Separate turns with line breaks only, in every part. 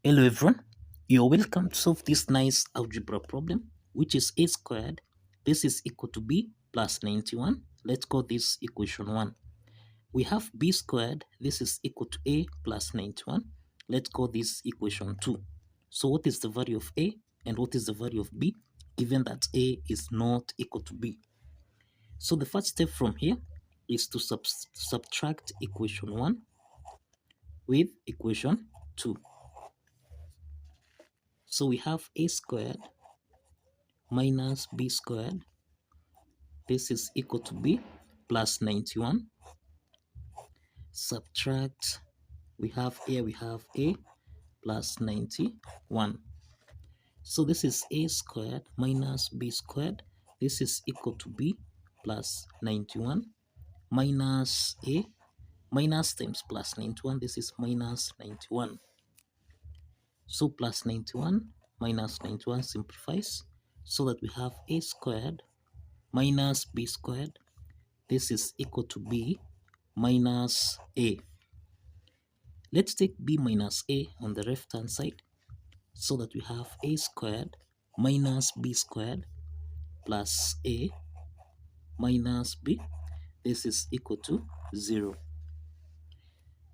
Hello everyone, you're welcome to solve this nice algebra problem, which is a squared. This is equal to b plus 91. Let's call this equation 1. We have b squared. This is equal to a plus 91. Let's call this equation 2. So what is the value of a and what is the value of b, given that a is not equal to b? So the first step from here is to subtract equation 1 with equation 2. So we have a squared minus b squared. This is equal to b plus 91. Subtract, we have a plus 91. So this is a squared minus b squared. This is equal to b plus 91 minus a, minus times plus 91. This is minus 91. So plus 91 minus 91 simplifies so that we have a squared minus b squared. This is equal to b minus a. Let's take b minus a on the left hand side so that we have a squared minus b squared plus a minus b. This is equal to 0.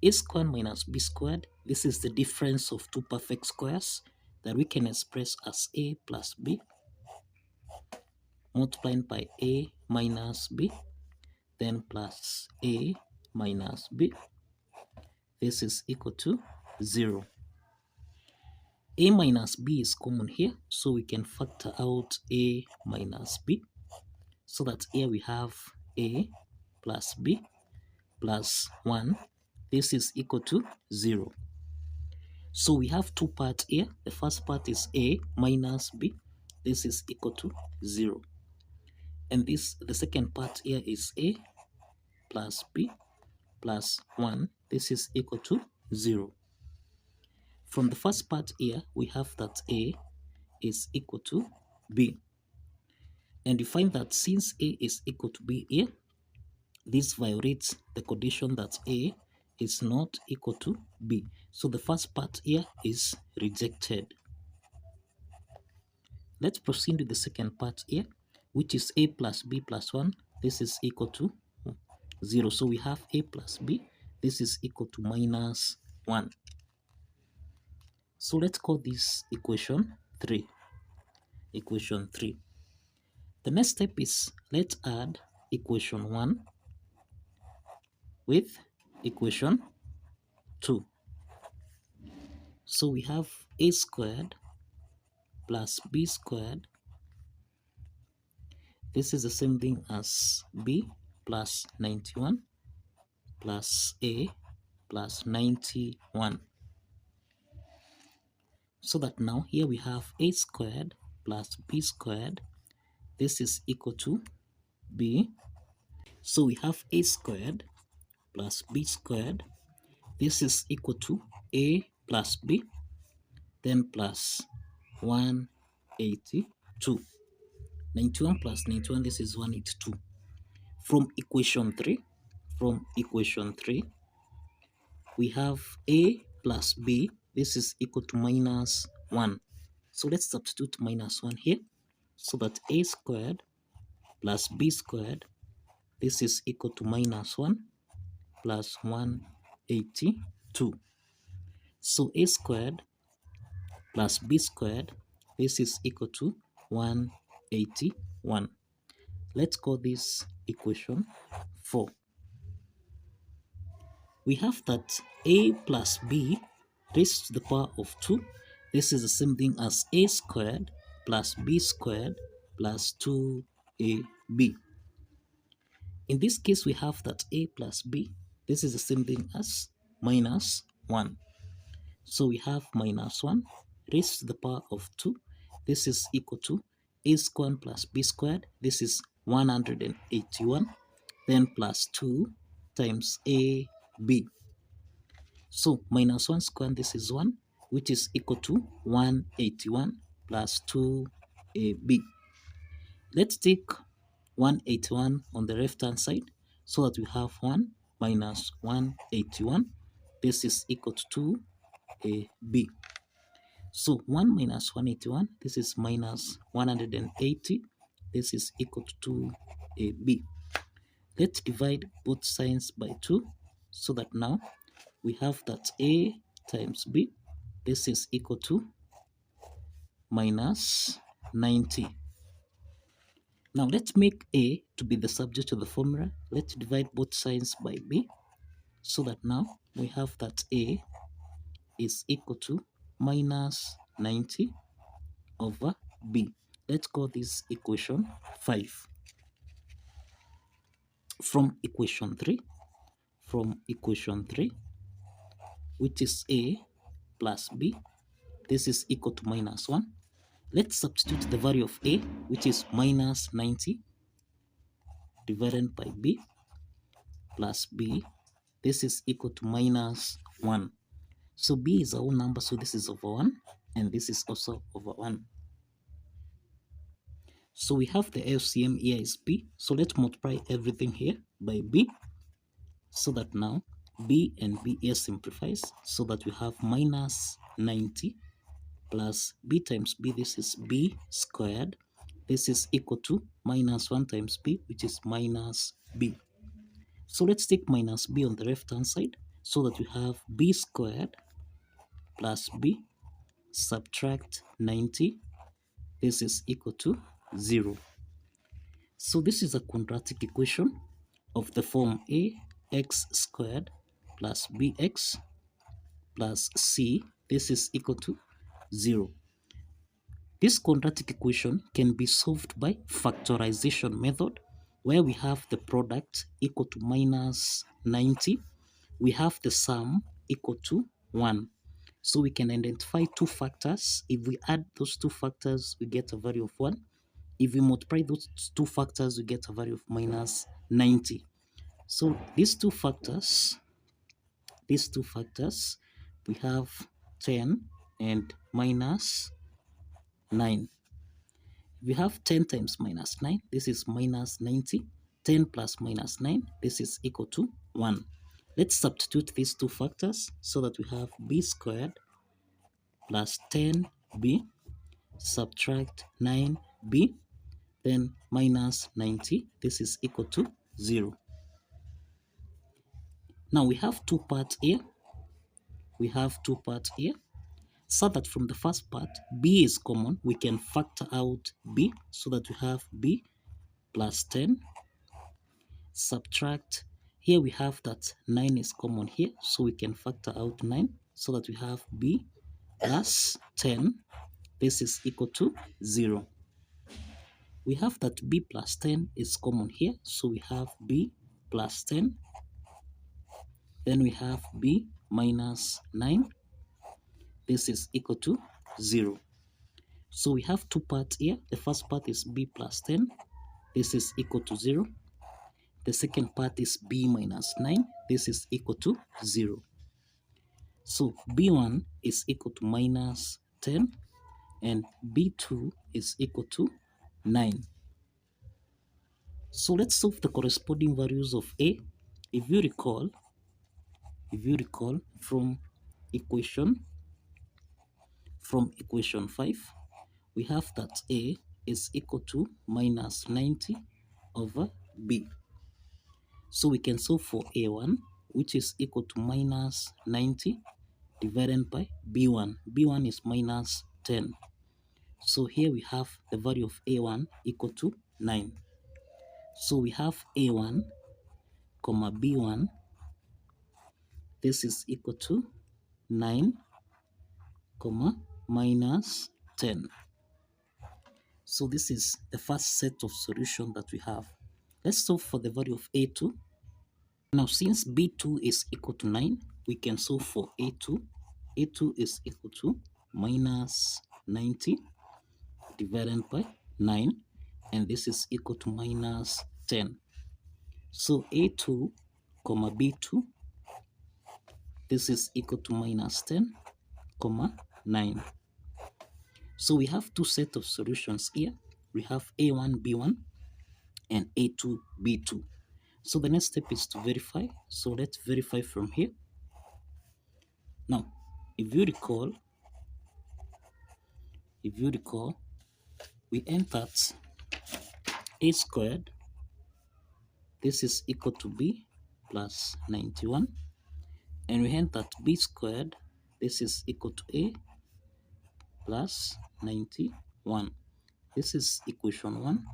A squared minus b squared, this is the difference of two perfect squares that we can express as a plus b multiplied by a minus b, then plus a minus b. This is equal to 0. A minus b is common here, so we can factor out a minus b, so that here we have a plus b plus 1. This is equal to 0. So we have two parts here. The first part is a minus b. This is equal to 0. And the second part here is a plus b plus 1. This is equal to 0. From the first part here, we have that a is equal to b. And you find that since a is equal to b here, this violates the condition that a is not equal to b. So the first part here is rejected. Let's proceed with the second part here, which is a plus b plus 1. This is equal to 0. So we have a plus b. This is equal to minus 1. So let's call this equation 3. Equation 3. The next step is let's add equation 1 with equation 2. So we have a squared plus b squared. This is the same thing as b plus 91 plus a plus 91. So that now here we have a squared plus b squared. This is equal to b. So we have a squared plus b squared. This is equal to a plus b, then plus 182. 91 plus 91, this is 182. From equation 3, we have a plus b. This is equal to minus 1. So let's substitute minus 1 here, so that a squared plus b squared, this is equal to minus 1 plus 182. So a squared plus b squared, this is equal to 181. Let's call this equation 4. We have that a plus b raised to the power of 2. This is the same thing as a squared plus b squared plus 2ab. In this case, we have that a plus b. This is the same thing as minus 1. So we have minus 1 raised to the power of 2. This is equal to a squared plus b squared. This is 181. Then plus 2 times ab. So minus 1 squared, this is 1, which is equal to 181 plus 2ab. Let's take 181 on the left hand side so that we have 1 minus 181. This is equal to 2ab. So 1 minus 181, this is minus 180. This is equal to 2ab. Let's divide both signs by 2 so that now we have that a times b. This is equal to minus 90. Now let's make a to be the subject of the formula. Let's divide both signs by b so that now we have that a is equal to minus 90 over b. Let's call this equation 5. From equation 3, which is a plus b, this is equal to minus 1. Let's substitute the value of a, which is minus 90, divided by b plus b. This is equal to minus 1. So b is a whole number, so this is over 1, and this is also over 1. So we have the LCM here is b. So let's multiply everything here by b, so that now b and b here simplifies, so that we have minus 90 plus b times b, this is b squared. This is equal to minus 1 times b, which is minus b. So let's take minus b on the left hand side, so that we have b squared plus b, subtract 90. This is equal to 0. So this is a quadratic equation of the form ax squared plus bx plus c. This is equal to 0. This quadratic equation can be solved by factorization method, where we have the product equal to minus 90. We have the sum equal to 1. So we can identify two factors. If we add those two factors, we get a value of 1. If we multiply those two factors, we get a value of minus 90. So these two factors, we have 10 and minus 9. We have 10 times minus 9, this is minus 90. 10 plus minus 9, this is equal to 1. Let's substitute these two factors so that we have b squared plus 10b, subtract 9b, then minus 90. This is equal to 0. Now we have two parts here. So that from the first part, b is common. We can factor out b so that we have b plus 10, subtract. Here we have that 9 is common here, so we can factor out 9 so that we have b plus 10. This is equal to 0. We have that b plus 10 is common here, so we have b plus 10. Then we have b minus 9. This is equal to 0. So we have two parts here. The first part is b plus 10. This is equal to 0. The second part is b minus 9. This is equal to 0. So b1 is equal to minus 10 and b2 is equal to 9. So let's solve the corresponding values of a. If you recall from equation 5, we have that a is equal to minus 90 over b. So we can solve for a1, which is equal to minus 90 divided by b1. b1 is minus 10. So here we have the value of a1 equal to 9. So we have a1 comma b1. This is equal to 9 comma minus 10. So this is the first set of solution that we have. Let's solve for the value of a2. Now since b2 is equal to 9, we can solve for a2. a2 is equal to minus 90 divided by 9, and this is equal to minus 10. So a2 comma b2, this is equal to minus 10 comma 9. So we have two sets of solutions here. We have a1 b1 and a2 b2. So the next step is to verify. So let's verify from here. Now if you recall, if you recall, we entered a squared, this is equal to b plus 91, and we entered b squared, this is equal to a plus 91. This is equation 1,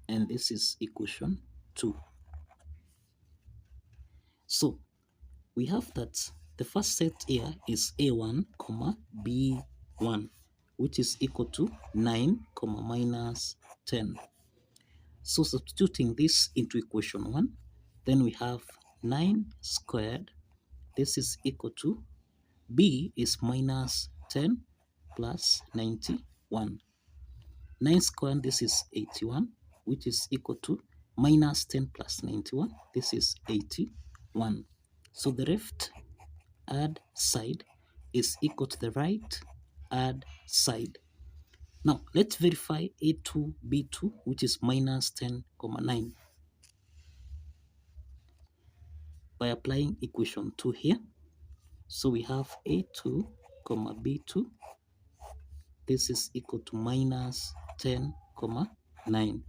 and this is equation 2. So we have that the first set here is a1 comma b1, which is equal to 9 comma minus 10. So substituting this into equation 1, then we have 9 squared, this is equal to b is minus 10 plus 91. 9 squared, this is 81, which is equal to minus 10 plus 91, this is 81. So the left hand side is equal to the right hand side. Now let's verify a2, b2, which is minus 10, 9, by applying equation 2 here. So we have a2, b2, this is equal to minus 10, 9.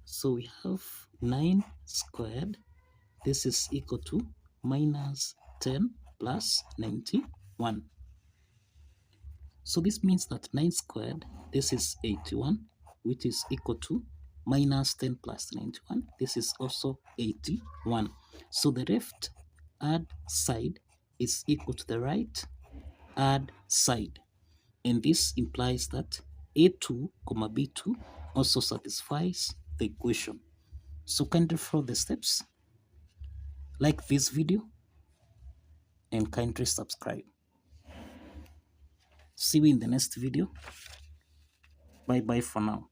So we have 9 squared, this is equal to minus 10 plus 91. So this means that 9 squared, this is 81, which is equal to minus 10 plus 91. This is also 81. So the left hand side is equal to the right hand side. And this implies that a2, b2 also satisfies the equation. So kindly follow the steps, like this video, and kindly subscribe. See you in the next video. Bye bye for now.